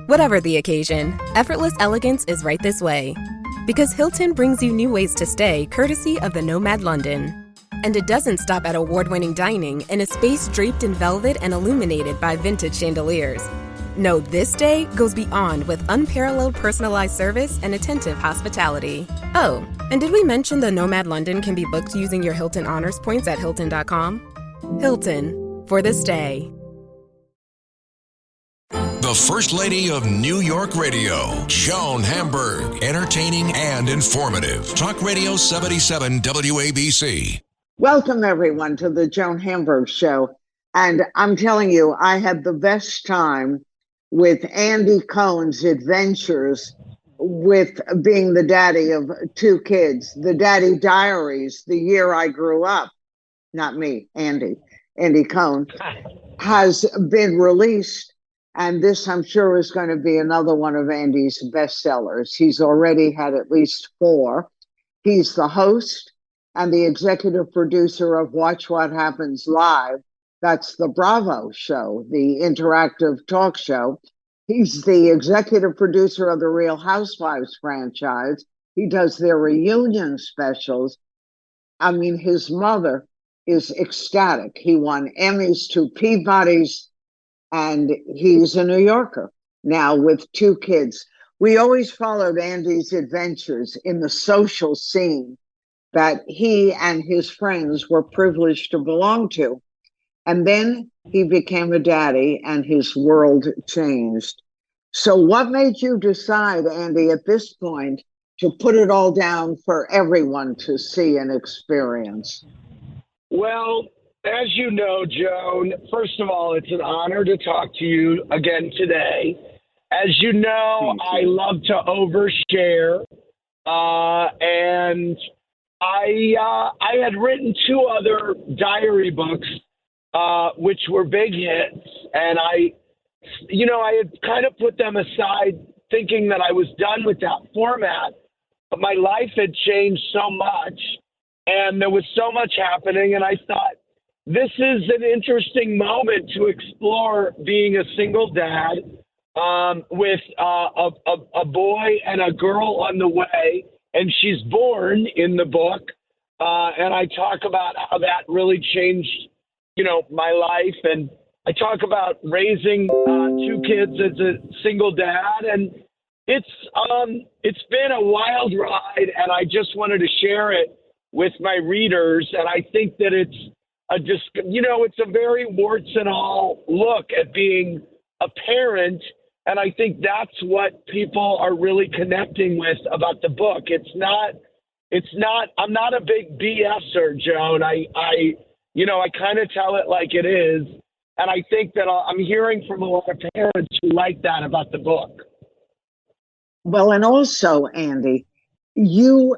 Whatever the occasion, effortless elegance is right this way. Because Hilton brings you new ways to stay courtesy of the Nomad London. And it doesn't stop at award-winning dining in a space draped in velvet and illuminated by vintage chandeliers. No, this day goes beyond with unparalleled personalized service and attentive hospitality. Oh, and did we mention the Nomad London can be booked using your Hilton Honors points at Hilton.com? Hilton, for the stay. The First Lady of New York Radio, Joan Hamburg, entertaining and informative. Talk Radio 77 WABC. Welcome, everyone, to the Joan Hamburg Show. And I'm telling you, I had the best time with Andy Cohen's adventures with being the daddy of two kids, the Daddy Diaries, the year I grew up. Not me, Andy Cohen, has been released. And this, I'm sure, is going to be another one of Andy's bestsellers. He's already had at least 4. He's the host and the executive producer of Watch What Happens Live. That's the Bravo show, the interactive talk show. He's the executive producer of the Real Housewives franchise. He does their reunion specials. I mean, his mother is ecstatic. He won Emmys, 2 Peabodys, and he's a New Yorker now with 2 kids. We always followed Andy's adventures in the social scene that he and his friends were privileged to belong to. And then he became a daddy and his world changed. So what made you decide, Andy, at this point, to put it all down for everyone to see and experience? Well, as you know, Joan, first of all, it's an honor to talk to you again today. As you know, I love to overshare, and I had written 2 other diary books, which were big hits, and I had kind of put them aside thinking that I was done with that format, but my life had changed so much, and there was so much happening, and I thought, this is an interesting moment to explore being a single dad with a boy and a girl on the way, and she's born in the book, and I talk about how that really changed, my life, and I talk about raising 2 kids as a single dad, and it's been a wild ride, and I just wanted to share it with my readers, and I think that it's a very warts and all look at being a parent. And I think that's what people are really connecting with about the book. I'm not a big BSer, Joan. I kind of tell it like it is. And I think that I'm hearing from a lot of parents who like that about the book. Well, and also, Andy, you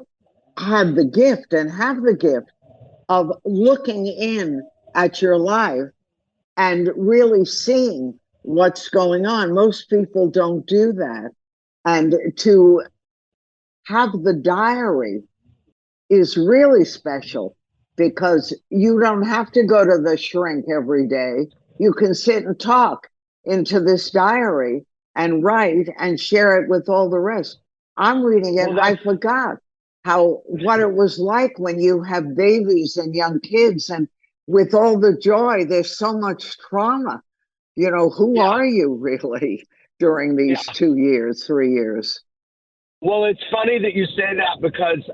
had the gift and have the gift of looking in at your life and really seeing what's going on. Most people don't do that. And to have the diary is really special because you don't have to go to the shrink every day. You can sit and talk into this diary and write and share it with all the rest. I'm reading it. I forgot what it was like when you have babies and young kids, and with all the joy, there's so much trauma. Who are you really during these 2 years, 3 years? Well, it's funny that you say that because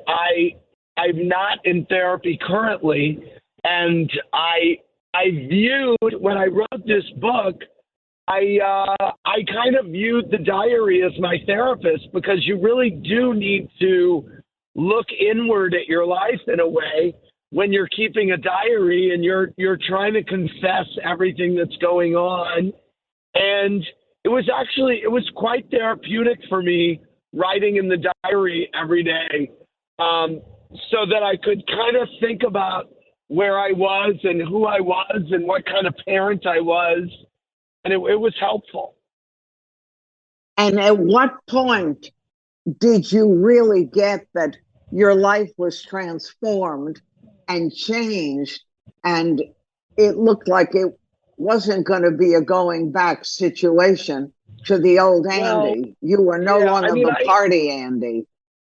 I'm not in therapy currently, and I viewed when I wrote this book, I kind of viewed the diary as my therapist, because you really do need to look inward at your life in a way when you're keeping a diary and you're trying to confess everything that's going on. And it was quite therapeutic for me writing in the diary every day, so that I could kind of think about where I was and who I was and what kind of parent I was. And it was helpful. And at what point did you really get that your life was transformed and changed, and it looked like it wasn't going to be a going back situation, to the old Well, Andy. You were no yeah, I longer mean, the party Andy.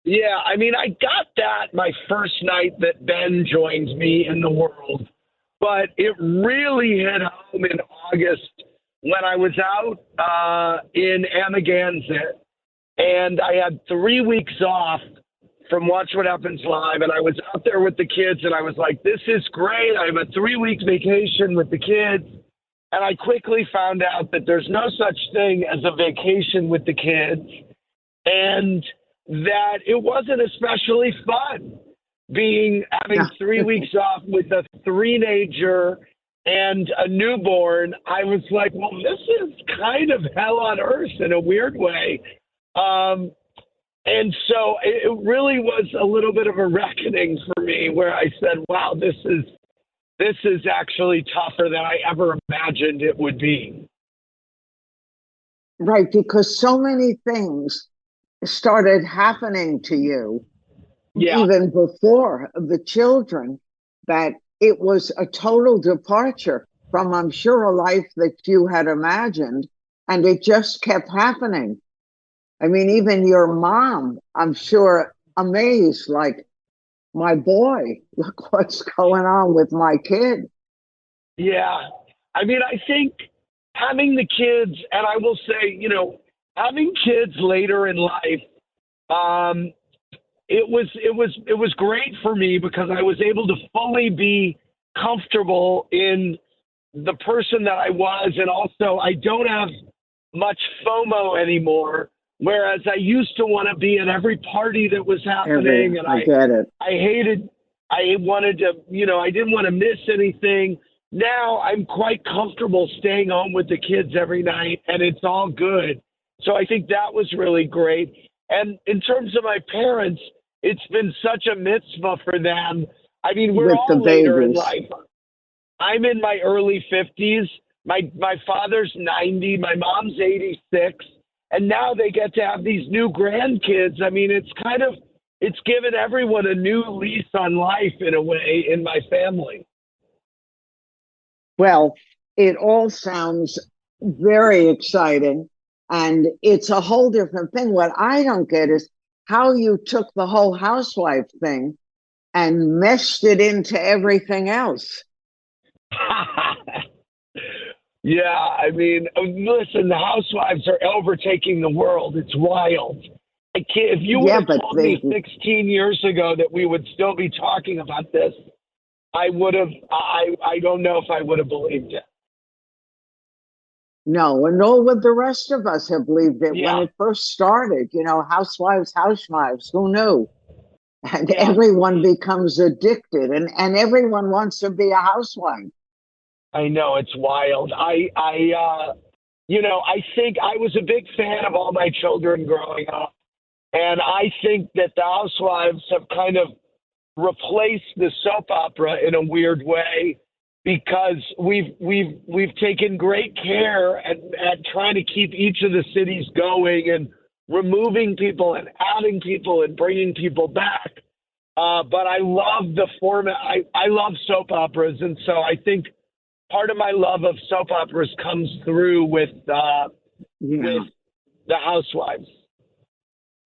yeah, I mean, I got that my first night that Ben joined me in the world, but it really hit home in August when I was out in Amagansett, and I had 3 weeks off from Watch What Happens Live, and I was out there with the kids, and I was like, this is great. I have a 3 week vacation with the kids. And I quickly found out that there's no such thing as a vacation with the kids, and that it wasn't especially fun having Yeah. 3 weeks off with a teenager and a newborn. I was like, well, this is kind of hell on earth in a weird way. And so it really was a little bit of a reckoning for me where I said, wow, this is actually tougher than I ever imagined it would be. Right, because so many things started happening to you Yeah. even before the children, that it was a total departure from, I'm sure, a life that you had imagined, and it just kept happening. I mean, even your mom, I'm sure, amazed, like, my boy, look what's going on with my kid. Yeah. I mean, I think having the kids, and I will say, having kids later in life, it was great for me because I was able to fully be comfortable in the person that I was, and also I don't have much FOMO anymore. Whereas I used to want to be at every party that was happening, and I get it. I wanted to, I didn't want to miss anything. Now I'm quite comfortable staying home with the kids every night, and it's all good. So I think that was really great. And in terms of my parents, it's been such a mitzvah for them. I mean, we're With the all later in babies. life. I'm in my early 50s. My father's 90. My mom's 86. And now they get to have these new grandkids. I mean, it's given everyone a new lease on life in a way in my family. Well, it all sounds very exciting, and it's a whole different thing. What I don't get is how you took the whole housewife thing and meshed it into everything else. Yeah, I mean, listen, the housewives are overtaking the world. It's wild. I can't, if you would Yeah, have but told me 16 years ago that we would still be talking about this, I don't know if I would have believed it. no, and nor would the rest of us have believed it when Yeah. it first started. Housewives, who knew? And Yeah. everyone becomes addicted, and everyone wants to be a housewife. I know, it's wild. I think I was a big fan of All My Children growing up. And I think that the housewives have kind of replaced the soap opera in a weird way because we've taken great care at trying to keep each of the cities going and removing people and adding people and bringing people back. But I love the format. I love soap operas. And so I think part of my love of soap operas comes through with the housewives.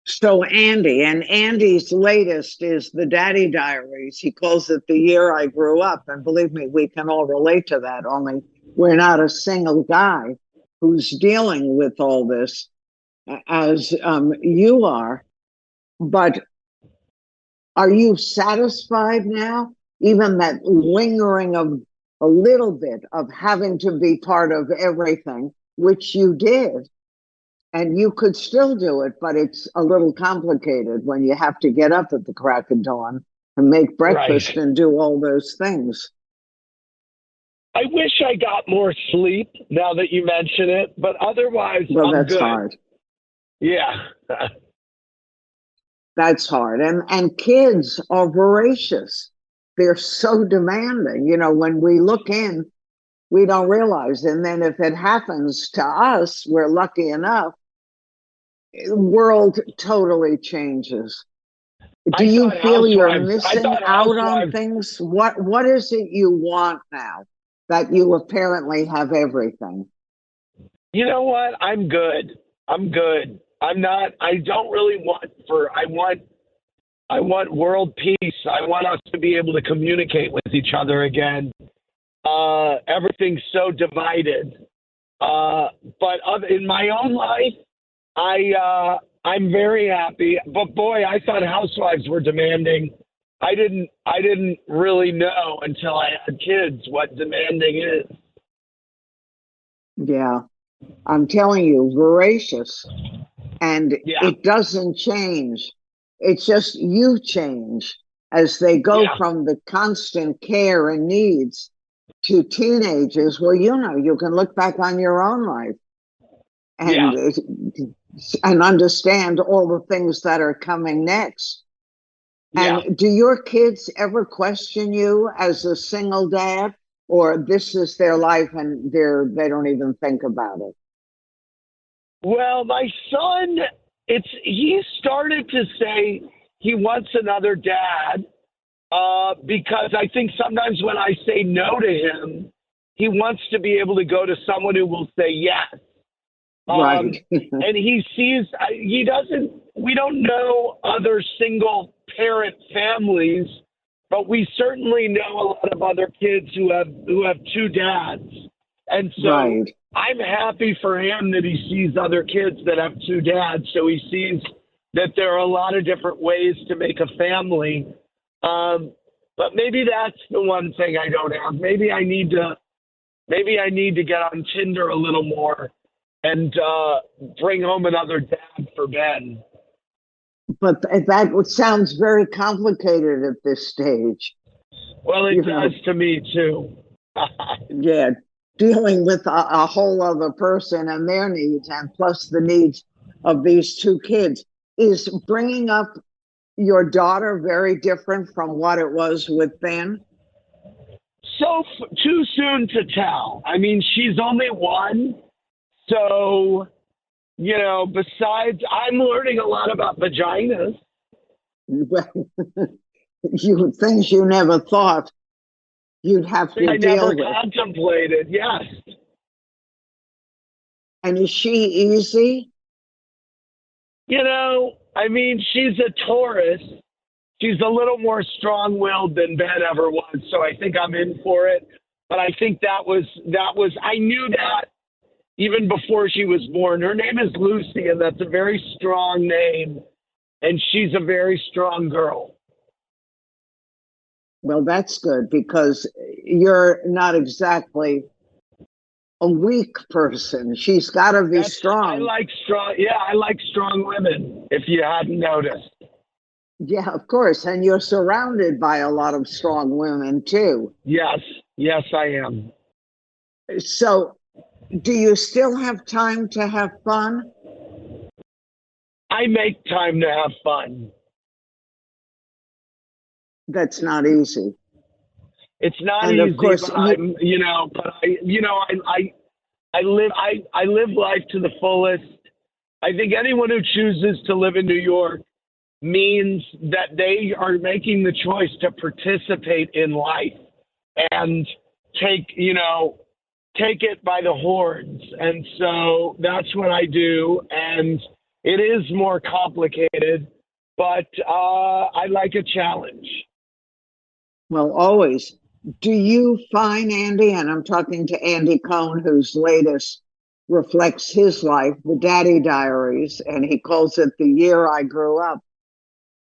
So Andy's latest is the Daddy Diaries. He calls it The Year I Grew Up. And believe me, we can all relate to that, only we're not a single guy who's dealing with all this as you are. But are you satisfied now? Even that lingering of a little bit of having to be part of everything, which you did. And you could still do it, but it's a little complicated when you have to get up at the crack of dawn and make breakfast and do all those things. I wish I got more sleep now that you mention it, but otherwise, I'm that's good. Hard. Yeah. That's hard. And kids are voracious. They're so demanding. When we look in, we don't realize. And then if it happens to us, we're lucky enough, the world totally changes. Do you feel you're missing out on things? What is it you want now that you apparently have everything? You know what? I'm good. I'm good. I'm not. I don't really want for. I want world peace. I want us to be able to communicate with each other again. Everything's so divided. In my own life, I'm very happy. But boy, I thought housewives were demanding. I didn't really know until I had kids what demanding is. Yeah, I'm telling you, voracious. And Yeah, it doesn't change. It's just you change as they go yeah, from the constant care and needs to teenagers. Well, you can look back on your own life yeah, and understand all the things that are coming next. yeah. And do your kids ever question you as a single dad, or this is their life and they don't even think about it? Well, my son, he started to say he wants another dad because I think sometimes when I say no to him, he wants to be able to go to someone who will say yes. Right. And he sees, he doesn't, we don't know other single parent families, but we certainly know a lot of other kids who have two dads. And so Right. I'm happy for him that he sees other kids that have two dads. So he sees that there are a lot of different ways to make a family. But maybe that's the one thing I don't have. Maybe I need to get on Tinder a little more and bring home another dad for Ben. But that sounds very complicated at this stage. Well, it You does know, to me too. yeah, dealing with a whole other person and their needs, and plus the needs of these two kids. Is bringing up your daughter very different from what it was with Ben? Too soon to tell. I mean, she's only one, so besides, I'm learning a lot about vaginas. Well, things you never thought you'd have to I never deal with. contemplated. Yes. And is she easy? I mean, she's a Taurus. She's a little more strong-willed than Ben ever was, so I think I'm in for it. But I think that was I knew that even before she was born. Her name is Lucy, and that's a very strong name, and she's a very strong girl. Well, that's good because you're not exactly a weak person. She's got to be I strong. like strong. Yeah, I like strong women. If you hadn't noticed. Yeah, of course. And you're surrounded by a lot of strong women too. Yes, I am. So, do you still have time to have fun? I make time to have fun. That's not easy. It's not And easy, of course, but I live life to the fullest. I think anyone who chooses to live in New York means that they are making the choice to participate in life and take it by the horns. And so that's what I do. And it is more complicated, but I like a challenge. well, always. Do you find, Andy, and I'm talking to Andy Cohen, whose latest reflects his life, the Daddy Diaries, and he calls it The Year I Grew Up.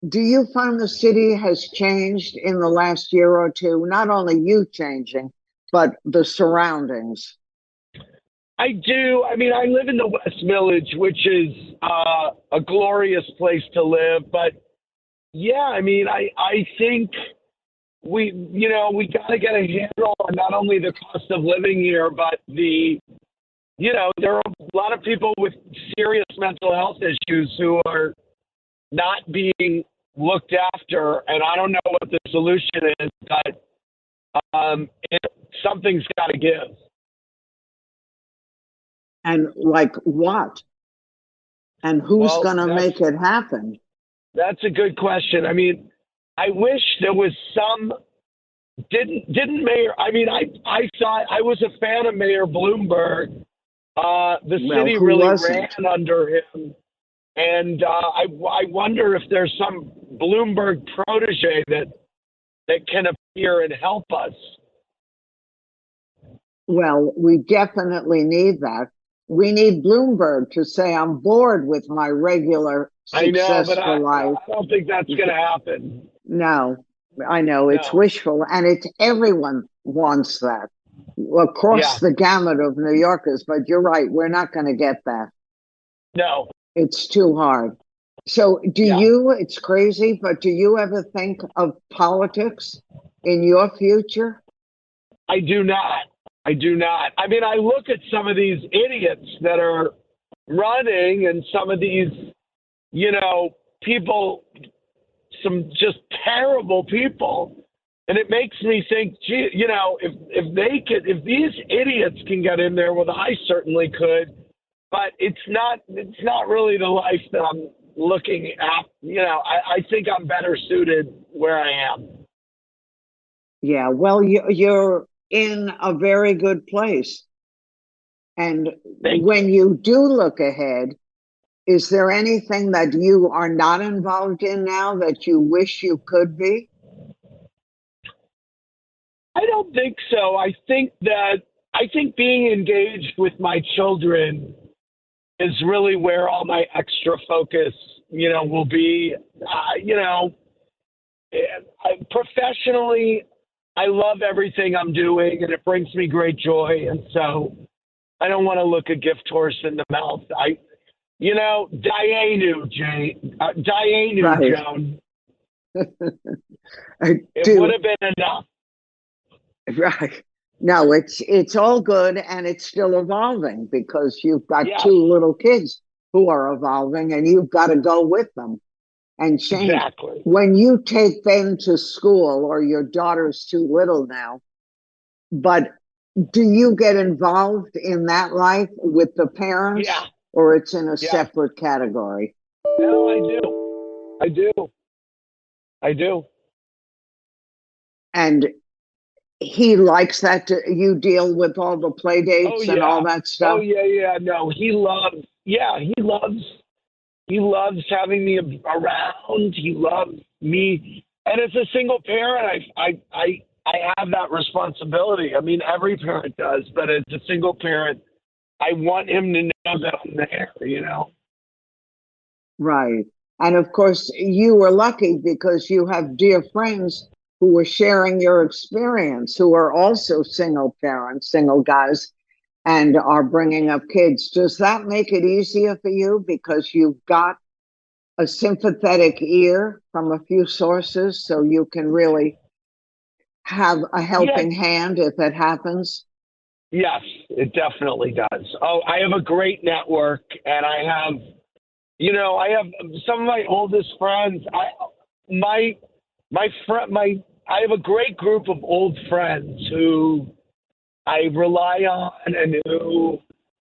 Do you find the city has changed in the last year or two? Not only you changing, but the surroundings. I do. I mean, I live in the West Village, which is a glorious place to live. But yeah, I mean, I think we got to get a handle on not only the cost of living here, but there are a lot of people with serious mental health issues who are not being looked after, and I don't know what the solution is, but something's got to give. And like what? And who's Well, going to make it happen? that's a good question. I mean, I wish there was some. Didn't Mayor? I mean, I thought I was a fan of Mayor Bloomberg The Well, city who really wasn't? ran under him. And I wonder if there's some Bloomberg protege that can appear and help us. Well, we definitely need that. We need Bloomberg to say, I'm bored with my regular I know, but successful life. I don't think that's going to happen. No, I know it's No. wishful, and it's everyone wants that across Yeah. the gamut of New Yorkers. But you're right, we're not going to get that. No. It's too hard. So, Yeah. it's crazy, but do you ever think of politics in your future? I do not. I do not. I mean, I look at some of these idiots that are running and some of these, people, some just terrible people. And it makes me think, gee, if these idiots can get in there, well, I certainly could. But it's not really the life that I'm looking at. I think I'm better suited where I am. Yeah, well, you're in a very good place. And Thank you. when you do look ahead, is there anything that you are not involved in now that you wish you could be? I don't think so. I think being engaged with my children is really where all my extra focus, will be. Professionally, I love everything I'm doing, and it brings me great joy. And so, I don't want to look a gift horse in the mouth. Dianu, Right. Joan. I It would do. have been enough. Right. No, it's all good, and it's still evolving because you've got Yes, two little kids who are evolving, and you've got to go with them and change. exactly. When you take them to school, or your daughter's too little now, but do you get involved in that life with the Yeah, parents, or it's in a yeah. separate category? No, I do. I do. I do. And he likes that you deal with all the play Oh dates and all yeah. that Oh stuff? yeah, yeah. No, he loves. Yeah, he loves having me around. He loves me, and as a single parent, I have that responsibility. I mean, every parent does, but as a single parent, I want him to know that I'm there. Right. And of course, you were lucky because you have dear friends who were sharing your experience, who are also single parents, single guys, and are bringing up kids. Does that make it easier for you because you've got a sympathetic ear from a few sources so you can really have a Yes, helping hand if it happens? yes, it definitely does. Oh, I have a great network, and I have some of my oldest friends. I have a great group of old friends who I rely on, and who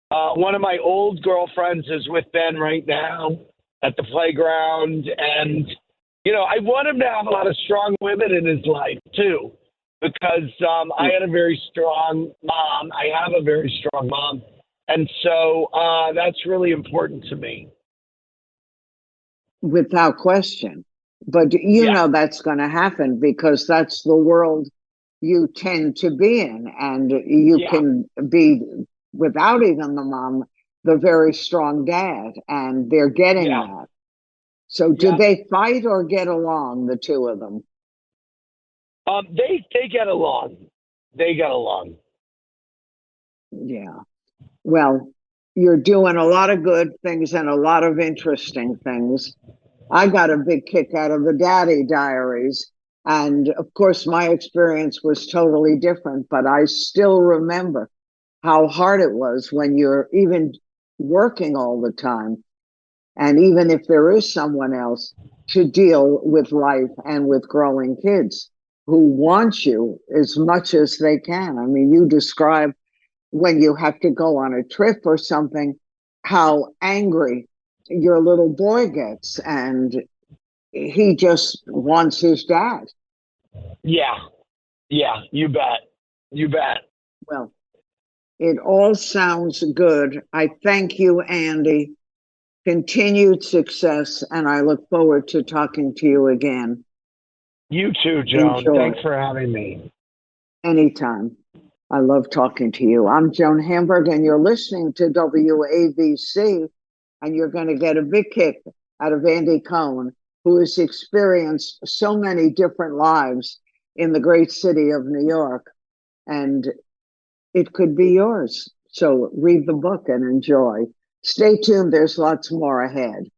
one of my old girlfriends is with Ben right now at the playground, and I want him to have a lot of strong women in his life too, because I had a very strong mom. I have a very strong mom, and so that's really important to me. Without question. But Yeah, that's going to happen because that's the world you tend to be in. And you yeah, can be, without even the mom, the very strong dad. And they're getting yeah, that. So do yeah. they fight or get along, the two of them? They get along. They get along. Yeah. Well, you're doing a lot of good things and a lot of interesting things. I got a big kick out of the Daddy Diaries. And of course, my experience was totally different, but I still remember how hard it was when you're even working all the time. And even if there is someone else, to deal with life and with growing kids who want you as much as they can. I mean, you describe when you have to go on a trip or something, how angry your little boy gets. And he just wants his dad. Yeah, yeah. You bet. You bet. Well, It all sounds good. I thank you, Andy. Continued success, and I look forward to talking to you again. You too, Joan. Enjoy. Thanks for having me. Anytime. I love talking to you. I'm Joan Hamburg, and you're listening to WABC, and you're going to get a big kick out of Andy Cohen, who has experienced so many different lives in the great city of New York, and it could be yours. So read the book and enjoy. Stay tuned. There's lots more ahead.